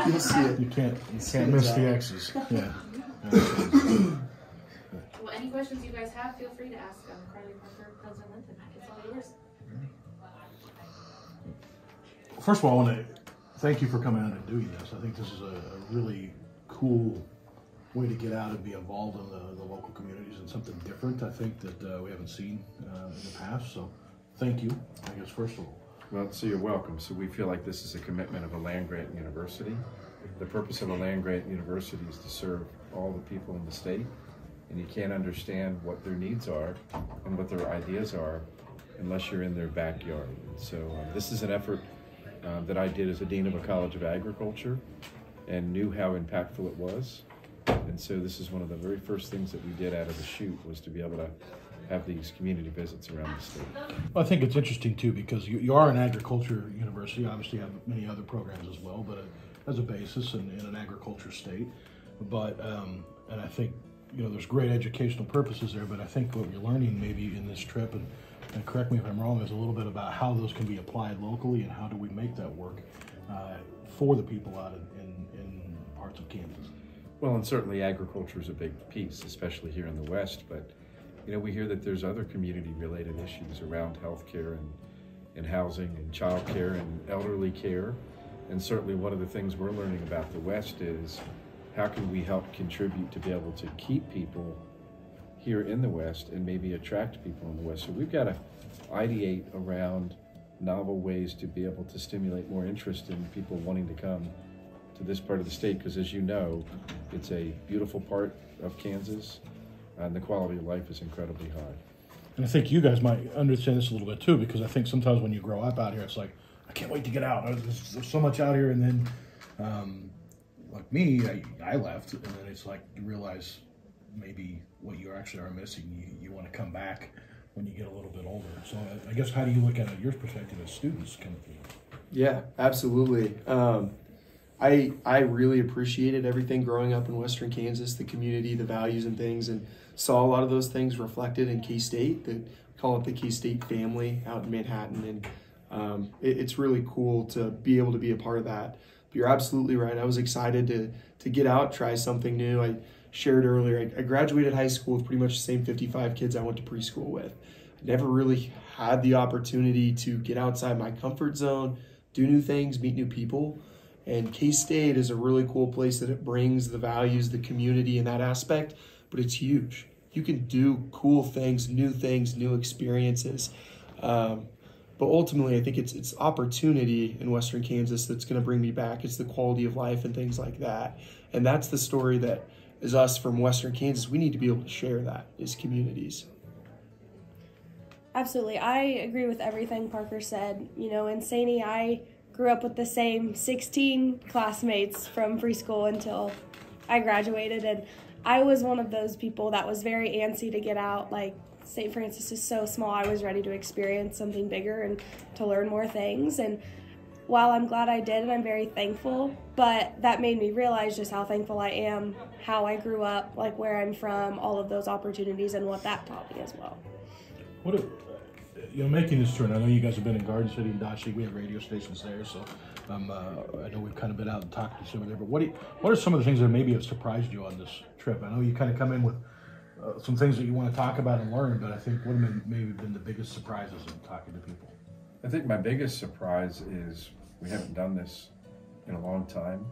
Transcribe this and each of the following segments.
You'll see it. You can't miss the X's. Yeah. Well, any questions you guys have, feel free to ask Carly Parker, President Linton. It's all yours. First of all, I want to thank you for coming out and doing this. I think this is a really cool way to get out and be involved in the local communities and something different, I think, that we haven't seen in the past. So thank you, I guess, first of all. Well, so you're welcome. So we feel like this is a commitment of a land-grant university. The purpose of a land-grant university is to serve all the people in the state, and you can't understand what their needs are and what their ideas are unless you're in their backyard. So this is an effort that I did as a dean of a college of agriculture and knew how impactful it was. And so this is one of the very first things that we did out of the chute, was to be able to have these community visits around the state. Well, I think it's interesting too, because you are an agriculture university. Obviously you have many other programs as well, but as a basis in an agriculture state. But and I think, you know, there's great educational purposes there, but I think what you're learning maybe in this trip, and correct me if I'm wrong, is a little bit about how those can be applied locally and how do we make that work for the people out in parts of Kansas. Well, and certainly agriculture is a big piece, especially here in the West, but you know, we hear that there's other community-related issues around healthcare and housing and childcare and elderly care. And certainly one of the things we're learning about the West is how can we help contribute to be able to keep people here in the West and maybe attract people in the West. So we've got to ideate around novel ways to be able to stimulate more interest in people wanting to come to this part of the state, because as you know, it's a beautiful part of Kansas and the quality of life is incredibly high. And I think you guys might understand this a little bit too, because I think sometimes when you grow up out here, it's like, I can't wait to get out. There's so much out here, and then like me, I left, and then it's like you realize maybe what you actually are missing. You want to come back when you get a little bit older. So I guess, how do you look at it, your perspective as students coming through? Yeah, absolutely. I really appreciated everything growing up in Western Kansas, the community, the values and things, and saw a lot of those things reflected in K-State. That call it the K-State family out in Manhattan, and it's really cool to be able to be a part of that. But you're absolutely right. I was excited to get out, try something new. I shared earlier, I graduated high school with pretty much the same 55 kids I went to preschool with. I never really had the opportunity to get outside my comfort zone, do new things, meet new people. And K-State is a really cool place that it brings the values, the community in that aspect, but it's huge. You can do cool things, new experiences. But ultimately, I think it's opportunity in Western Kansas that's going to bring me back. It's the quality of life and things like that. And that's the story that is us from Western Kansas. We need to be able to share that as communities. Absolutely. I agree with everything Parker said. You know, in Saney, I grew up with the same 16 classmates from preschool until I graduated, and I was one of those people that was very antsy to get out. Like, St. Francis is so small, I was ready to experience something bigger and to learn more things. And while I'm glad I did, and I'm very thankful, but that made me realize just how thankful I am, how I grew up, like where I'm from, all of those opportunities, and what that taught me as well. What you know, making this turn, I know you guys have been in Garden City and Dodge City. We have radio stations there, so I know we've kind of been out and talked to each other there. But what are some of the things that maybe have surprised you on this trip? I know you kind of come in with some things that you want to talk about and learn, but I think what have maybe been the biggest surprises in talking to people? I think my biggest surprise is we haven't done this in a long time.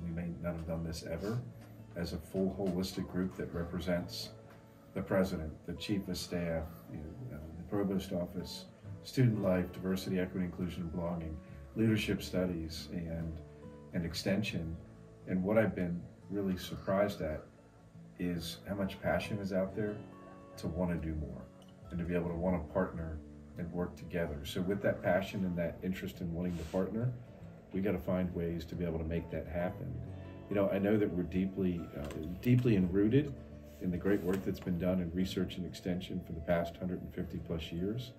We may not have done this ever as a full holistic group that represents the president, the chief of staff, the provost office, student life, diversity, equity, inclusion, and belonging, leadership studies, and extension. And what I've been really surprised at is how much passion is out there to want to do more and to be able to want to partner and work together. So with that passion and that interest in wanting to partner, we got to find ways to be able to make that happen. You know, I know that we're deeply enrooted in the great work that's been done in research and extension for the past 150 plus years.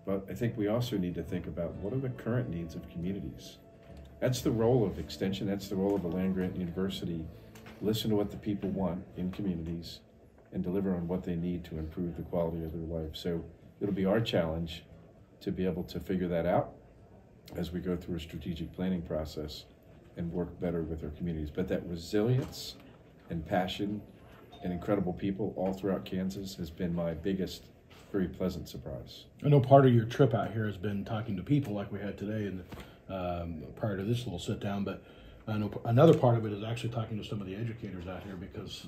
But I think we also need to think about what are the current needs of communities. That's the role of extension, that's the role of a land-grant university. Listen to what the people want in communities and deliver on what they need to improve the quality of their life. So it'll be our challenge to be able to figure that out as we go through a strategic planning process and work better with our communities. But that resilience and passion and incredible people all throughout Kansas has been my biggest, very pleasant surprise. I know part of your trip out here has been talking to people like we had today and prior to this little sit down, but I know another part of it is actually talking to some of the educators out here, because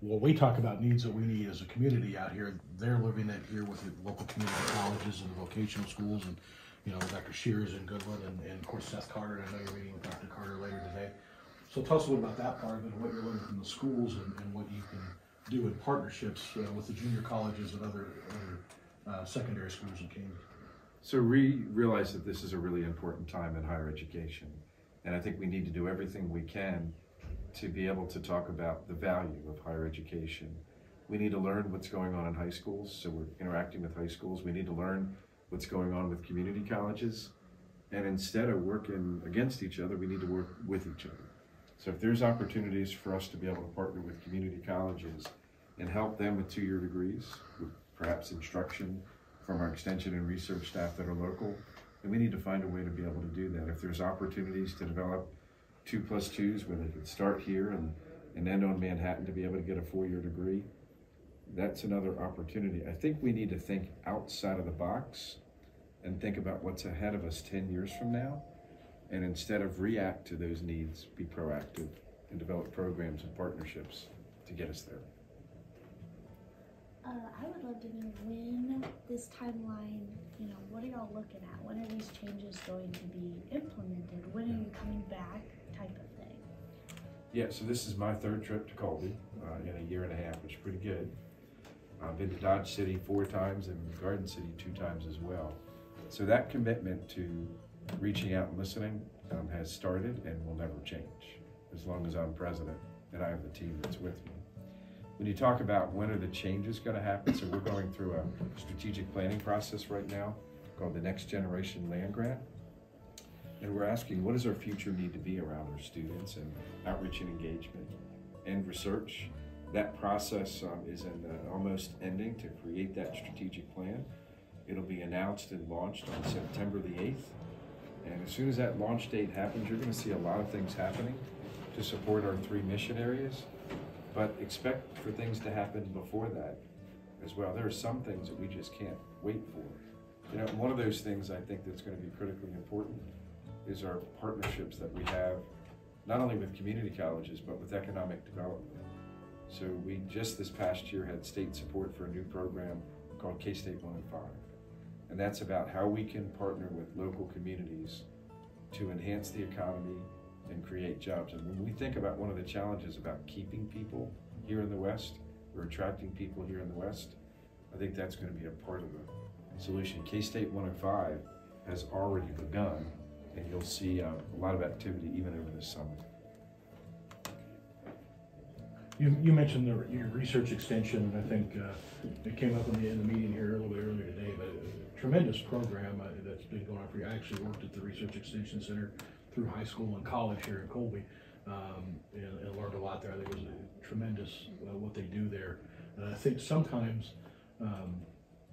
when we talk about needs that we need as a community out here, they're living it here with the local community colleges and vocational schools, and you know, Dr. Shears in Goodland, and of course Seth Carter. I know you're meeting with Dr. Carter later today. So tell us a little about that part of it, and what you're learning from the schools, and what you can do in partnerships with the junior colleges and other secondary schools in Kansas. So we realize that this is a really important time in higher education, and I think we need to do everything we can to be able to talk about the value of higher education. We need to learn what's going on in high schools, so we're interacting with high schools. We need to learn what's going on with community colleges, and instead of working against each other, we need to work with each other. So if there's opportunities for us to be able to partner with community colleges and help them with two-year degrees, with perhaps instruction from our extension and research staff that are local, then we need to find a way to be able to do that. If there's opportunities to develop 2+2s where they could start here and end on Manhattan to be able to get a 4-year degree, that's another opportunity. I think we need to think outside of the box and think about what's ahead of us 10 years from now, and instead of react to those needs, be proactive and develop programs and partnerships to get us there. I would love to know when this timeline, what are y'all looking at? When are these changes going to be implemented? When are you coming back, type of thing? Yeah, so this is my 3rd trip to Colby in a year and a half, which is pretty good. I've been to Dodge City 4 times and Garden City 2 times as well. So that commitment to reaching out and listening has started and will never change as long as I'm president and I have the team that's with me. When you talk about when are the changes going to happen, so we're going through a strategic planning process right now called the Next Generation Land Grant. And we're asking, what does our future need to be around our students and outreach and engagement and research? That process is almost ending to create that strategic plan. It'll be announced and launched on September the 8th. And as soon as that launch date happens, you're going to see a lot of things happening to support our 3 mission areas. But expect for things to happen before that as well. There are some things that we just can't wait for. One of those things I think that's going to be critically important is our partnerships that we have, not only with community colleges, but with economic development. So we just this past year had state support for a new program called K-State 105. And that's about how we can partner with local communities to enhance the economy and create jobs. And when we think about one of the challenges about keeping people here in the West, or attracting people here in the West, I think that's going to be a part of the solution. K-State 105 has already begun, and you'll see a lot of activity even over this summer. You mentioned your research extension, and I think it came up in the meeting here a little bit earlier today, but a tremendous program that's been going on for you. I actually worked at the Research Extension Center through high school and college here in Colby, and learned a lot there. I think it was tremendous what they do there. And I think sometimes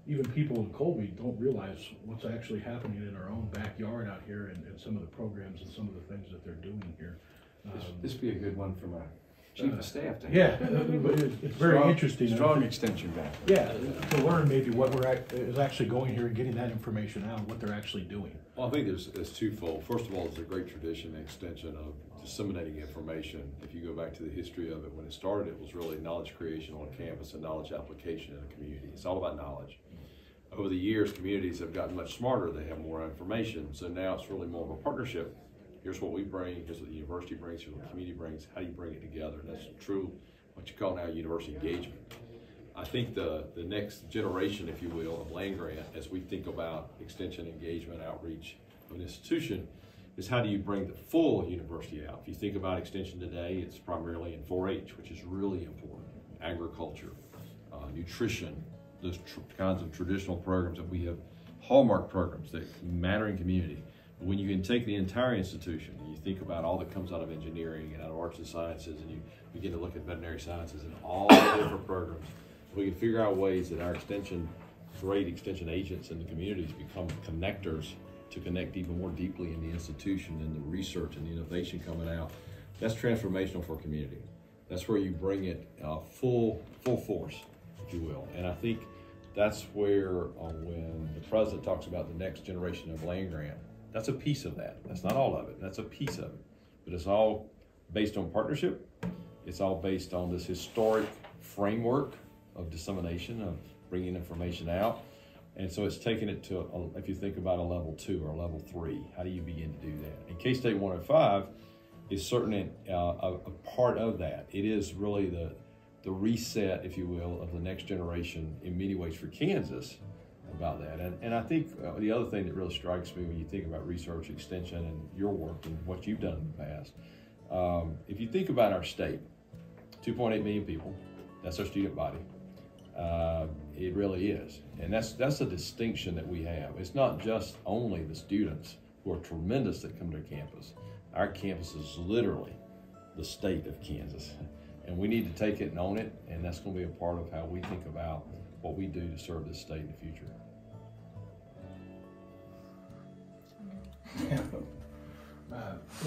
even people in Colby don't realize what's actually happening in our own backyard out here, and some of the programs and some of the things that they're doing here. This would be a good one from a chief of staff to yeah, it's very interesting. Strong extension back. Yeah, to learn maybe what is actually going here and getting that information out, what they're actually doing. Well, I think there's twofold. First of all, it's a great tradition and extension of disseminating information. If you go back to the history of it, when it started, it was really knowledge creation on campus and knowledge application in the community. It's all about knowledge. Over the years, communities have gotten much smarter. They have more information. So now it's really more of a partnership. Here's what we bring, here's what the university brings, here's what the community brings, how do you bring it together? And that's true, what you call now university engagement. I think the next generation, if you will, of land grant, as we think about extension, engagement, outreach of an institution, is how do you bring the full university out? If you think about extension today, it's primarily in 4-H, which is really important, agriculture, nutrition, those kinds of traditional programs that we have, hallmark programs that matter in community. But when you can take the entire institution and you think about all that comes out of engineering and out of arts and sciences, and you begin to look at veterinary sciences and all the different programs, we can figure out ways that our great extension agents in the communities become connectors to connect even more deeply in the institution and the research and the innovation coming out, that's transformational for a community. That's where you bring it full force, if you will. And I think that's where when the president talks about the next generation of land grant, that's a piece of that. That's not all of it. That's a piece of it. But it's all based on partnership. It's all based on this historic framework of dissemination, of bringing information out. And so it's taking it to, if you think about a level 2 or a level 3, how do you begin to do that? And K-State 105 is certainly a part of that. It is really the reset, if you will, of the next generation in many ways for Kansas about that. And I think the other thing that really strikes me when you think about research extension and your work and what you've done in the past, if you think about our state, 2.8 million people, that's our student body. It really is. And that's a distinction that we have. It's not just only the students who are tremendous that come to campus. Our campus is literally the state of Kansas. And we need to take it and own it, and that's going to be a part of how we think about what we do to serve this state in the future.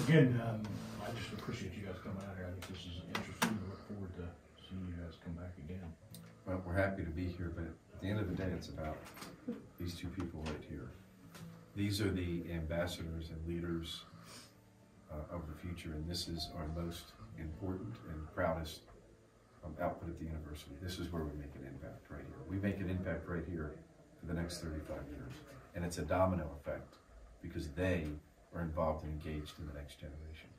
Again, I just appreciate you guys coming out here. I think this is interesting. We look forward to seeing you guys come back again. Well, we're happy to be here, but at the end of the day, it's about these two people right here. These are the ambassadors and leaders of the future, and this is our most important and proudest output at the university. This is where we make an impact right here. We make an impact right here for the next 35 years, and it's a domino effect because they are involved and engaged in the next generation.